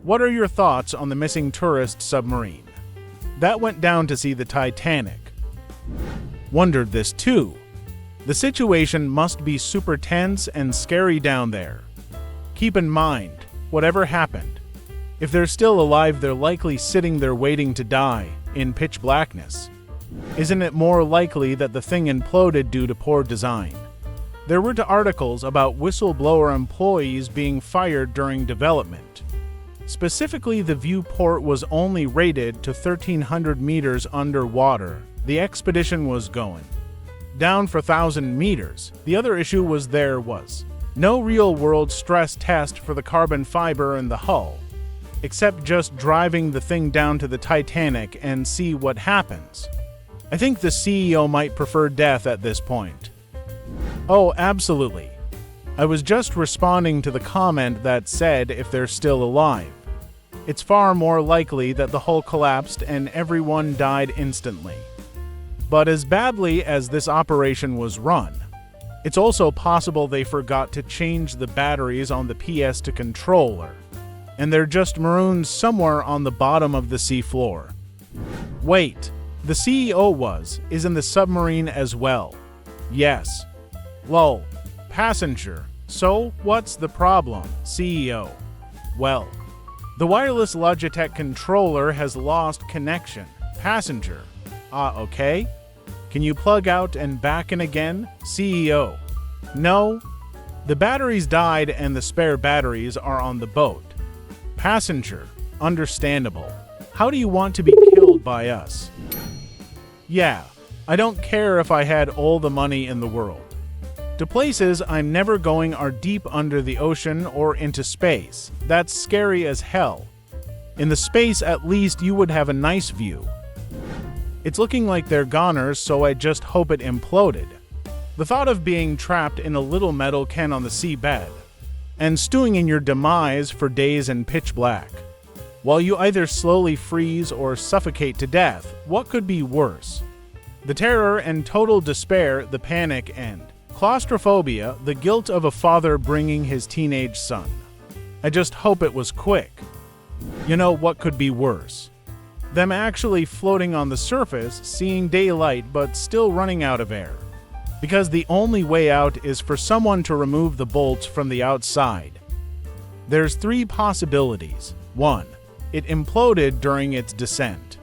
What are your thoughts on the missing tourist submarine? That went down to see the Titanic. Wondered this too. The situation must be super tense and scary down there. Keep in mind, whatever happened, if they're still alive, they're likely sitting there waiting to die, in pitch blackness. Isn't it more likely that the thing imploded due to poor design? There were articles about whistleblower employees being fired during development. Specifically, the viewport was only rated to 1,300 meters underwater. The expedition was going down for 1,000 meters. The other issue was there was no real-world stress test for the carbon fiber in the hull, except just driving the thing down to the Titanic and see what happens. I think the CEO might prefer death at this point. Oh, absolutely. I was just responding to the comment that said if they're still alive. It's far more likely that the hull collapsed and everyone died instantly. But as badly as this operation was run, it's also possible they forgot to change the batteries on the PS to controller, and they're just marooned somewhere on the bottom of the seafloor. Wait, the CEO is in the submarine as well. Yes. Lol. Passenger. So, what's the problem, CEO? Well, the wireless Logitech controller has lost connection. Passenger. Okay. Can you plug out and back in again, CEO? No. The batteries died and the spare batteries are on the boat. Passenger. Understandable. How do you want to be killed by us? Yeah, I don't care if I had all the money in the world. The places I'm never going are deep under the ocean or into space. That's scary as hell. In the space, at least you would have a nice view. It's looking like they're goners, so I just hope it imploded. The thought of being trapped in a little metal can on the seabed and stewing in your demise for days in pitch black, while you either slowly freeze or suffocate to death, what could be worse? The terror and total despair, the panic and claustrophobia, the guilt of a father bringing his teenage son. I just hope it was quick. You know what could be worse? Them actually floating on the surface, seeing daylight but still running out of air. Because the only way out is for someone to remove the bolts from the outside. There's 3 possibilities. 1. It imploded during its descent.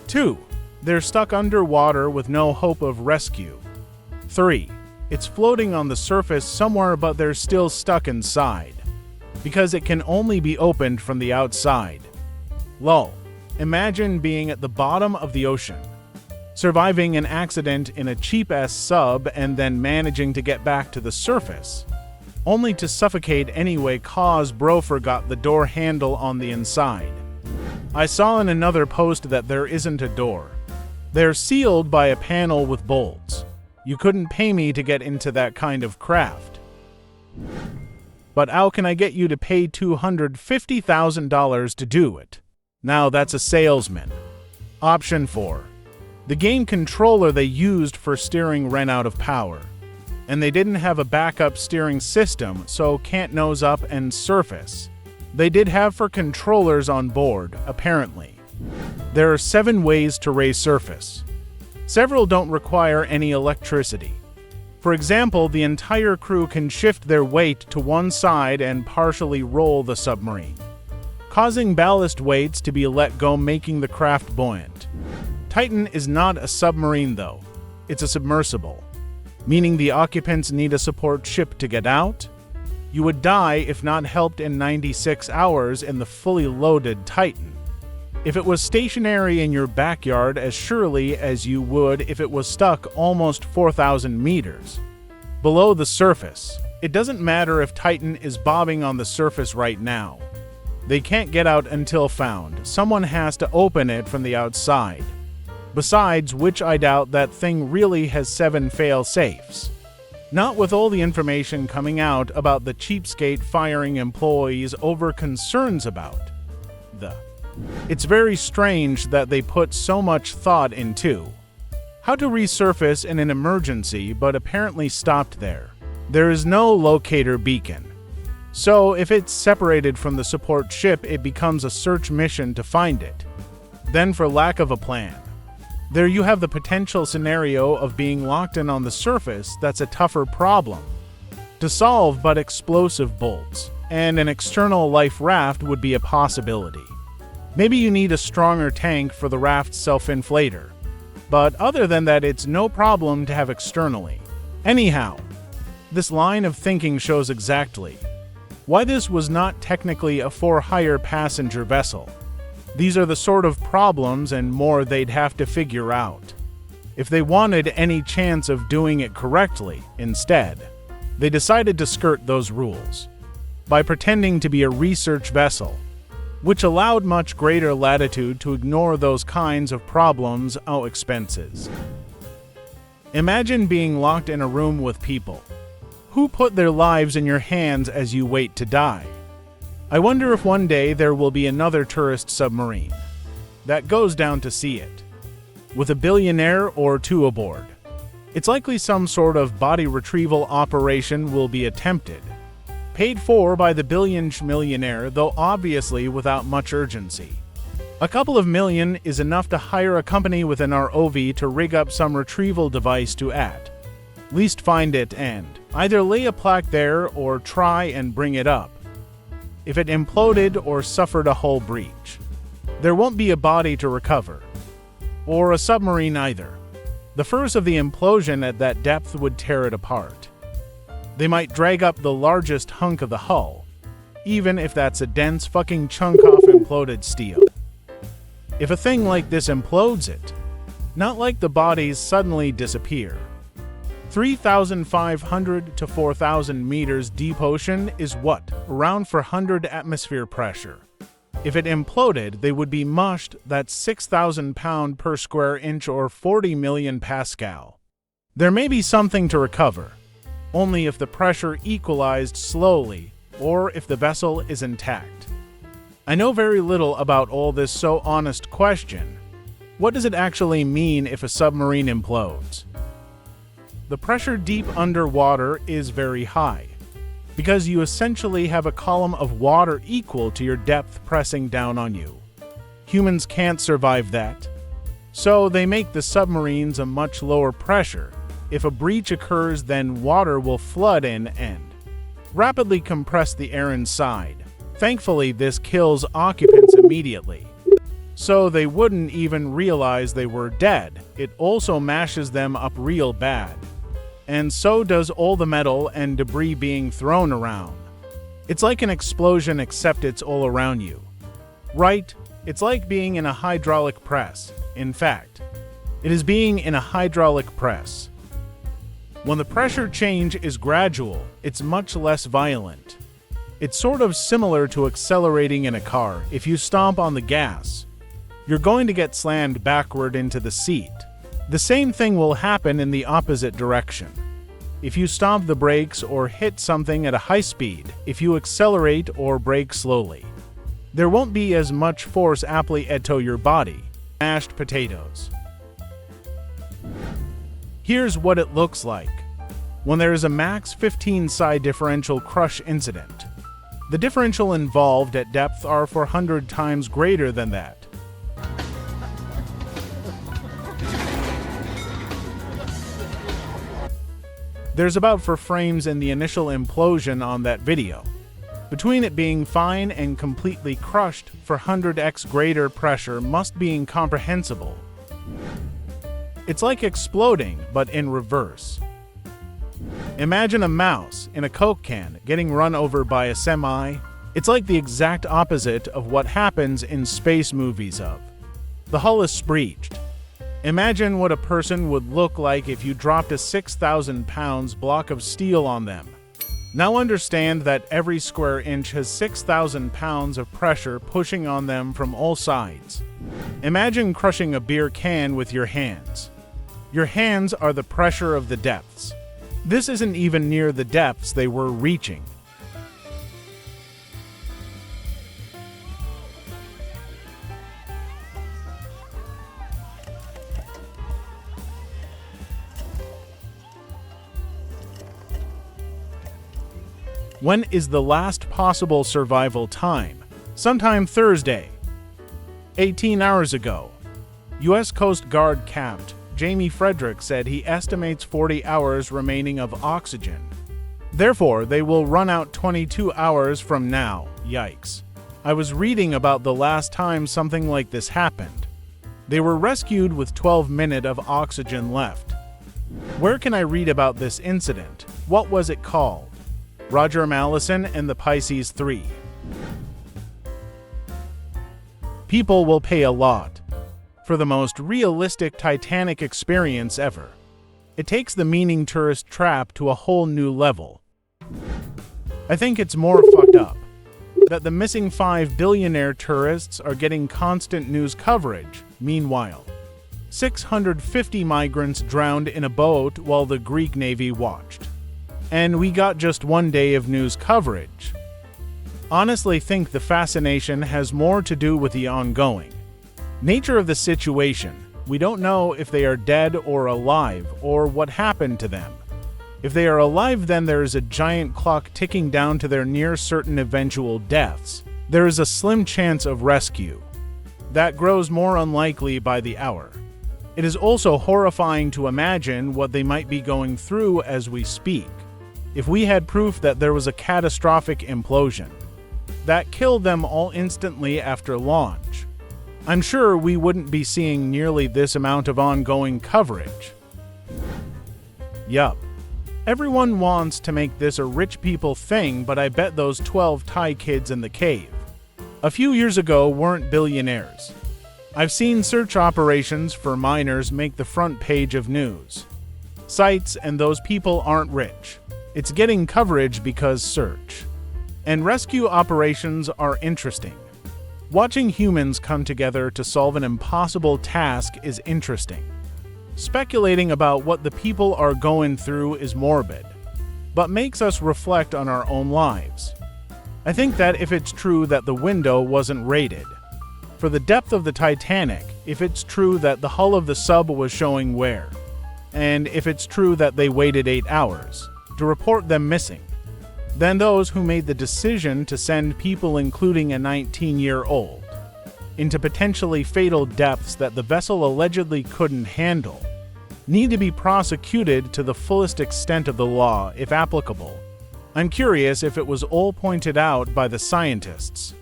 2. They're stuck underwater with no hope of rescue. 3. It's floating on the surface somewhere but they're still stuck inside, because it can only be opened from the outside. Lol. Imagine being at the bottom of the ocean, surviving an accident in a cheap-ass sub and then managing to get back to the surface, only to suffocate anyway cause bro forgot the door handle on the inside. I saw in another post that there isn't a door. They're sealed by a panel with bolts. You couldn't pay me to get into that kind of craft. But how can I get you to pay $250,000 to do it? Now that's a salesman. Option 4. The game controller they used for steering ran out of power, and they didn't have a backup steering system, so can't nose up and surface. They did have for controllers on board, apparently. There are 7 ways to raise surface. Several don't require any electricity. For example, the entire crew can shift their weight to one side and partially roll the submarine, causing ballast weights to be let go, making the craft buoyant. Titan is not a submarine though. It's a submersible, meaning the occupants need a support ship to get out. You would die if not helped in 96 hours in the fully loaded Titan. If it was stationary in your backyard as surely as you would if it was stuck almost 4,000 meters below the surface. It doesn't matter if Titan is bobbing on the surface right now. They can't get out until found. Someone has to open it from the outside. Besides which, I doubt that thing really has 7 fail-safes. Not with all the information coming out about the cheapskate firing employees over concerns about the. It's very strange that they put so much thought into how to resurface in an emergency, but apparently stopped there. There is no locator beacon. So if it's separated from the support ship, it becomes a search mission to find it. Then for lack of a plan, there you have the potential scenario of being locked in on the surface. That's a tougher problem to solve, but explosive bolts and an external life raft would be a possibility. Maybe you need a stronger tank for the raft's self-inflator, but other than that, it's no problem to have externally. Anyhow, this line of thinking shows exactly why this was not technically a for-hire passenger vessel. These are the sort of problems and more they'd have to figure out if they wanted any chance of doing it correctly. Instead, they decided to skirt those rules by pretending to be a research vessel, which allowed much greater latitude to ignore those kinds of problems or expenses. Imagine being locked in a room with people who put their lives in your hands as you wait to die. I wonder if one day there will be another tourist submarine that goes down to see it, with a billionaire or two aboard. It's likely some sort of body retrieval operation will be attempted, paid for by the millionaire, though obviously without much urgency. A couple of million is enough to hire a company with an ROV to rig up some retrieval device to at least find it and either lay a plaque there or try and bring it up. If it imploded or suffered a hull breach, there won't be a body to recover, or a submarine either. The force of the implosion at that depth would tear it apart. They might drag up the largest hunk of the hull, even if that's a dense fucking chunk of imploded steel. If a thing like this implodes it, not like the bodies suddenly disappear. 3,500 to 4,000 meters deep ocean is what? Around 400 atmosphere pressure. If it imploded, they would be mushed. That's 6,000 pound per square inch or 40 million Pascal. There may be something to recover, only if the pressure equalized slowly or if the vessel is intact. I know very little about all this, so honest question. What does it actually mean if a submarine implodes? The pressure deep underwater is very high, because you essentially have a column of water equal to your depth pressing down on you. Humans can't survive that, so they make the submarines a much lower pressure. If a breach occurs, then water will flood in and rapidly compress the air inside. Thankfully, this kills occupants immediately, so they wouldn't even realize they were dead. It also mashes them up real bad, and so does all the metal and debris being thrown around. It's like an explosion, except it's all around you. Right? It's like being in a hydraulic press. In fact, it is being in a hydraulic press. When the pressure change is gradual, it's much less violent. It's sort of similar to accelerating in a car. If you stomp on the gas, you're going to get slammed backward into the seat. The same thing will happen in the opposite direction. If you stomp the brakes or hit something at a high speed, if you accelerate or brake slowly, there won't be as much force apply to your body. Mashed potatoes. Here's what it looks like when there is a max 15 psi differential crush incident. The differential involved at depth are 400 times greater than that. There's about 4 frames in the initial implosion on that video. Between it being fine and completely crushed, 400x greater pressure must be incomprehensible. It's like exploding, but in reverse. Imagine a mouse in a Coke can getting run over by a semi. It's like the exact opposite of what happens in space movies of. The hull is breached. Imagine what a person would look like if you dropped a 6,000 pounds block of steel on them. Now understand that every square inch has 6,000 pounds of pressure pushing on them from all sides. Imagine crushing a beer can with your hands. Your hands are the pressure of the depths. This isn't even near the depths they were reaching. When is the last possible survival time? Sometime Thursday. 18 hours ago. U.S. Coast Guard Capt. Jamie Frederick said he estimates 40 hours remaining of oxygen. Therefore, they will run out 22 hours from now. Yikes. I was reading about the last time something like this happened. They were rescued with 12 minutes of oxygen left. Where can I read about this incident? What was it called? Roger Mallison and the Pisces 3. People will pay a lot for the most realistic Titanic experience ever. It takes the meaning tourist trap to a whole new level. I think it's more fucked up that the missing 5 billionaire tourists are getting constant news coverage. Meanwhile, 650 migrants drowned in a boat while the Greek Navy watched. And we got just one day of news coverage. Honestly think the fascination has more to do with the ongoing nature of the situation. We don't know if they are dead or alive or what happened to them. If they are alive, then there is a giant clock ticking down to their near certain eventual deaths. There is a slim chance of rescue. That grows more unlikely by the hour. It is also horrifying to imagine what they might be going through as we speak. If we had proof that there was a catastrophic implosion that killed them all instantly after launch, I'm sure we wouldn't be seeing nearly this amount of ongoing coverage. Yup. Everyone wants to make this a rich people thing, but I bet those 12 Thai kids in the cave a few years ago weren't billionaires. I've seen search operations for miners make the front page of news sites, and those people aren't rich. It's getting coverage because search and rescue operations are interesting. Watching humans come together to solve an impossible task is interesting. Speculating about what the people are going through is morbid, but makes us reflect on our own lives. I think that if it's true that the window wasn't rated for the depth of the Titanic, if it's true that the hull of the sub was showing wear, and if it's true that they waited 8 hours to report them missing, then those who made the decision to send people, including a 19-year-old, into potentially fatal depths that the vessel allegedly couldn't handle, need to be prosecuted to the fullest extent of the law, if applicable. I'm curious if it was all pointed out by the scientists,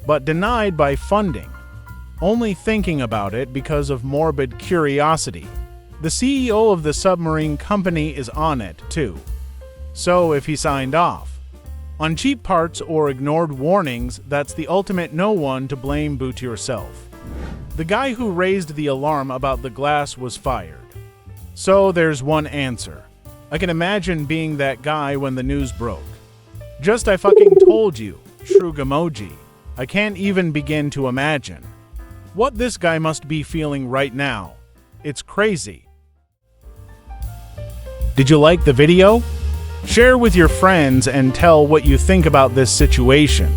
but denied by funding, only thinking about it because of morbid curiosity. The CEO of the submarine company is on it, too. So if he signed off on cheap parts or ignored warnings, that's the ultimate no one to blame but yourself. The guy who raised the alarm about the glass was fired. So there's one answer. I can imagine being that guy when the news broke. Just I fucking told you, shrug emoji. I can't even begin to imagine what this guy must be feeling right now. It's crazy. Did you like the video? Share with your friends and tell what you think about this situation.